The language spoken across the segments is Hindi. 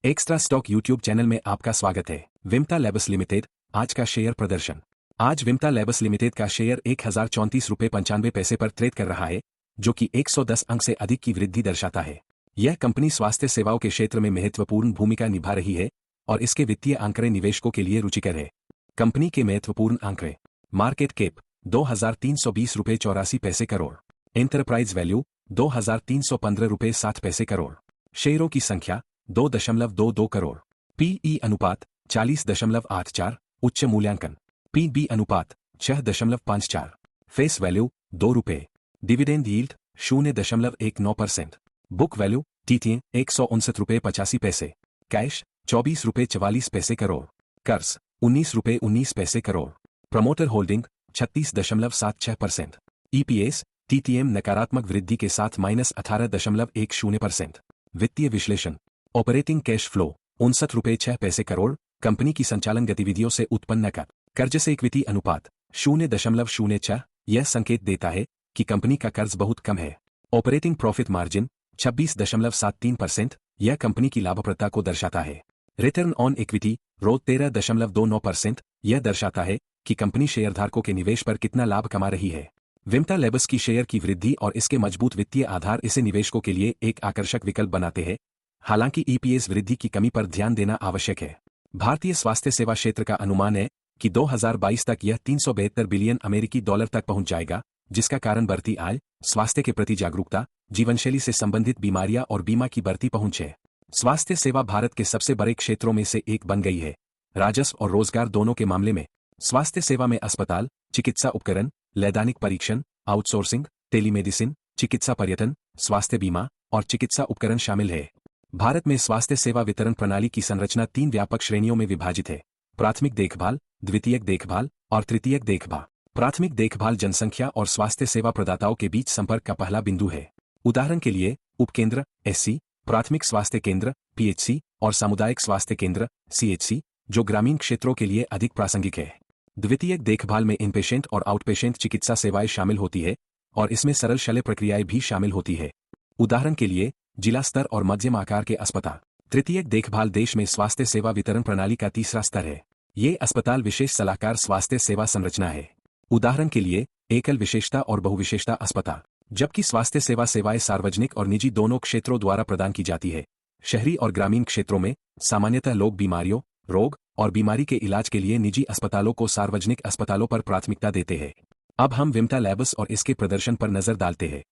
एक्स्ट्रा स्टॉक यूट्यूब चैनल में आपका स्वागत है। विमता लैब्स लिमिटेड आज का शेयर प्रदर्शन। आज विमता लैब्स लिमिटेड का शेयर 1034.95 पर ट्रेड कर रहा है, जो कि 110 अंक से अधिक की वृद्धि दर्शाता है। यह कंपनी स्वास्थ्य सेवाओं के क्षेत्र में महत्वपूर्ण भूमिका निभा रही है और इसके वित्तीय आंकड़े निवेशकों के लिए रुचिकर है। कंपनी के महत्वपूर्ण आंकड़े: market cap 2320.84 crore, enterprise value 2315.60 crore, शेयरों की संख्या 2.22 करोड़, पीई अनुपात 40.84, उच्च मूल्यांकन, पीबी अनुपात 6.54, फेस वैल्यू 2 रुपये, dividend yield 0.19%, book value TTA 159.85, cash 24.44 crore, कर्ज 19.19 crore, promoter holding 36.76%, EPS TTM नकारात्मक वृद्धि के साथ -18.10%। वित्तीय विश्लेषण: operating cash flow 59.06 crore, company की संचालन गतिविधियों से उत्पन्न नकद, कर्ज से इक्विटी अनुपात 0.06, यह संकेत देता है कि कंपनी का कर्ज बहुत कम है। ऑपरेटिंग प्रॉफिट मार्जिन 26.73%, यह कंपनी की लाभप्रदता को दर्शाता है। रिटर्न ऑन इक्विटी ROE 13.29%, यह दर्शाता है कि कंपनी शेयरधारकों के निवेश पर कितना लाभ कमा रही है। विमता लैब्स की शेयर की वृद्धि और इसके मजबूत वित्तीय आधार इसे निवेशकों के लिए एक आकर्षक विकल्प बनाते हैं। हालांकि ईपीएस वृद्धि की कमी पर ध्यान देना आवश्यक है। भारतीय स्वास्थ्य सेवा क्षेत्र का अनुमान है कि 2022 तक यह 372 बिलियन अमेरिकी डॉलर तक पहुंच जाएगा, जिसका कारण बढ़ती आय, स्वास्थ्य के प्रति जागरूकता, जीवनशैली से संबंधित बीमारियां और बीमा की बढ़ती पहुंच है। स्वास्थ्य सेवा भारत के सबसे बड़े क्षेत्रों में से एक बन गई है। राजस्व और रोजगार दोनों के मामले में स्वास्थ्य सेवा में अस्पताल, चिकित्सा उपकरण, नैदानिक परीक्षण, आउटसोर्सिंग, टेलीमेडिसिन, चिकित्सा पर्यटन, स्वास्थ्य बीमा और चिकित्सा उपकरण शामिल है। भारत में स्वास्थ्य सेवा वितरण प्रणाली की संरचना 3 व्यापक श्रेणियों में विभाजित है: प्राथमिक देखभाल, द्वितीयक देखभाल और तृतीयक देखभाल। प्राथमिक देखभाल जनसंख्या और स्वास्थ्य सेवा प्रदाताओं के बीच संपर्क का पहला बिंदु है। उदाहरण के लिए उपकेंद्र SC, प्राथमिक स्वास्थ्य केंद्र PHC और सामुदायिक स्वास्थ्य केंद्र CHC, जो ग्रामीण क्षेत्रों के लिए अधिक प्रासंगिक है। द्वितीयक देखभाल में इनपेशेंट और आउटपेशेंट चिकित्सा सेवाएं शामिल होती है और इसमें सरल शल्य प्रक्रियाएं भी शामिल होती है। उदाहरण के लिए जिला स्तर और मध्यम आकार के अस्पताल। तृतीयक देखभाल देश में स्वास्थ्य सेवा वितरण प्रणाली का तीसरा स्तर है। ये अस्पताल विशेष सलाहकार स्वास्थ्य सेवा संरचना है। उदाहरण के लिए एकल विशेषता और बहुविशेषता अस्पताल। जबकि स्वास्थ्य सेवा सेवाएं सार्वजनिक और निजी दोनों क्षेत्रों द्वारा प्रदान की जाती है। शहरी और ग्रामीण क्षेत्रों में सामान्यतः लोग बीमारियों, रोग और बीमारी के इलाज के लिए निजी अस्पतालों को सार्वजनिक अस्पतालों पर प्राथमिकता देते हैं। अब हम विमता लैब्स और इसके प्रदर्शन पर नजर डालते हैं।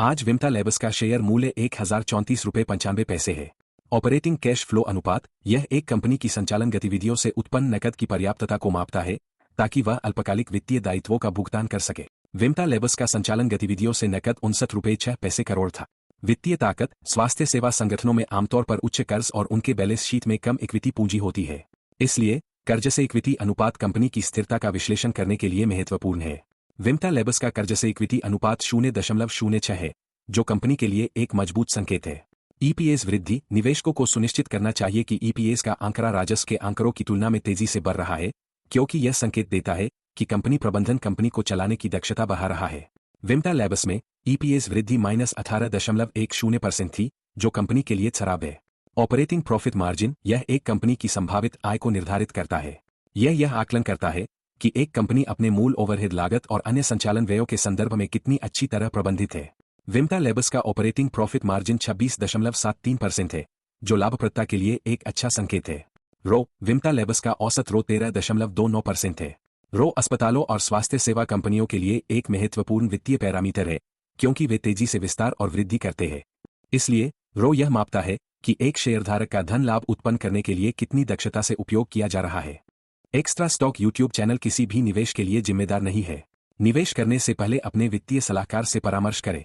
आज विमता लैब्स का शेयर मूल्य 1034.95 है। ऑपरेटिंग कैश फ्लो अनुपात: यह एक कंपनी की संचालन गतिविधियों से उत्पन्न नकद की पर्याप्तता को मापता है ताकि वह अल्पकालिक वित्तीय दायित्वों का भुगतान कर सके। विमता लैब्स का संचालन गतिविधियों से नकद 59.06 करोड़ था। वित्तीय ताकत: स्वास्थ्य सेवा संगठनों में आमतौर पर उच्च कर्ज और उनके बैलेंस शीट में कम इक्विटी पूंजी होती है। इसलिए कर्ज से इक्विटी अनुपात कंपनी की स्थिरता का विश्लेषण करने के लिए महत्वपूर्ण है। विमता लैब्स का कर्ज से इक्विटी अनुपात 0.06 है, जो कंपनी के लिए एक मजबूत संकेत है। ईपीएस वृद्धि: निवेशकों को सुनिश्चित करना चाहिए कि ईपीएस का आंकड़ा राजस्व के आंकड़ों की तुलना में तेजी से बढ़ रहा है, क्योंकि यह संकेत देता है कि कंपनी प्रबंधन कंपनी को चलाने की दक्षता बढ़ा रहा है। विमता लैब्स में ईपीएस वृद्धि -18.10% थी, जो कंपनी के लिए खराब है। ऑपरेटिंग प्रॉफिट मार्जिन: यह एक कंपनी की संभावित आय को निर्धारित करता है। यह आकलन करता है कि एक कंपनी अपने मूल ओवरहेड लागत और अन्य संचालन व्ययों के संदर्भ में कितनी अच्छी तरह प्रबंधित है। विमता लैब्स का ऑपरेटिंग प्रॉफिट मार्जिन 26.73% है, जो लाभप्रदता के लिए एक अच्छा संकेत है। ROE: विमता लैब्स का औसत ROE 13.29% है। ROE अस्पतालों और स्वास्थ्य सेवा कंपनियों के लिए एक महत्वपूर्ण वित्तीय पैरामीटर है, क्योंकि वे तेजी से विस्तार और वृद्धि करते हैं। इसलिए ROE यह मापता है कि एक शेयरधारक का धन लाभ उत्पन्न करने के लिए कितनी दक्षता से उपयोग किया जा रहा है। एक्स्ट्रा स्टॉक यूट्यूब चैनल किसी भी निवेश के लिए जिम्मेदार नहीं है। निवेश करने से पहले अपने वित्तीय सलाहकार से परामर्श करें।